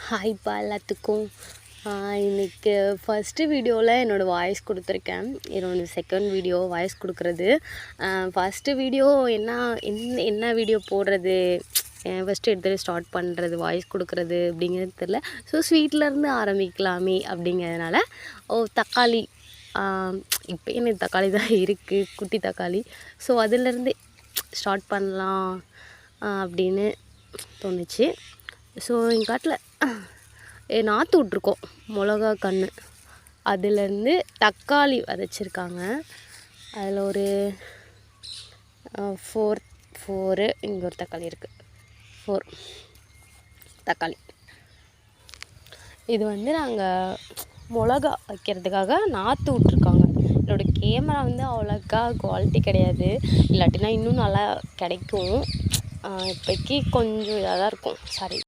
ஹாய்ப்பா எல்லாத்துக்கும். இன்றைக்கி ஃபஸ்ட்டு வீடியோவில் என்னோடய வாய்ஸ் கொடுத்துருக்கேன். என்னோட செகண்ட் வீடியோ வாய்ஸ் கொடுக்குறது. ஃபஸ்ட்டு வீடியோ என்ன வீடியோ போடுறது, ஃபஸ்ட்டு எடுத்து ஸ்டார்ட் பண்ணுறது, வாய்ஸ் கொடுக்குறது அப்படிங்கிறது தெரில. ஸோ ஸ்வீட்லேருந்து ஆரம்பிக்கலாமே அப்படிங்கிறதுனால தக்காளி, இப்போ எனக்கு தக்காளி தான் இருக்குது, குட்டி தக்காளி. ஸோ அதுலேருந்து ஸ்டார்ட் பண்ணலாம் அப்படின்னு தோணுச்சு. ஸோ எங்கள் காட்டில் நாற்று விட்ருக்கோம் மிளகா கன்று, அதுலேருந்து தக்காளி விதைச்சிருக்காங்க. அதில் ஒரு 4 இங்கே ஒரு தக்காளி இருக்குது, 4 தக்காளி. இது நாங்கள் மிளகா வைக்கிறதுக்காக நாற்று விட்ருக்காங்க. என்னோடய கேமரா அவ்வளோக்கா குவாலிட்டி கிடையாது, இல்லாட்டினா இன்னும் நல்லா கிடைக்கும். இப்போக்கி கொஞ்சம் இதாக தான் இருக்கும். சாரி.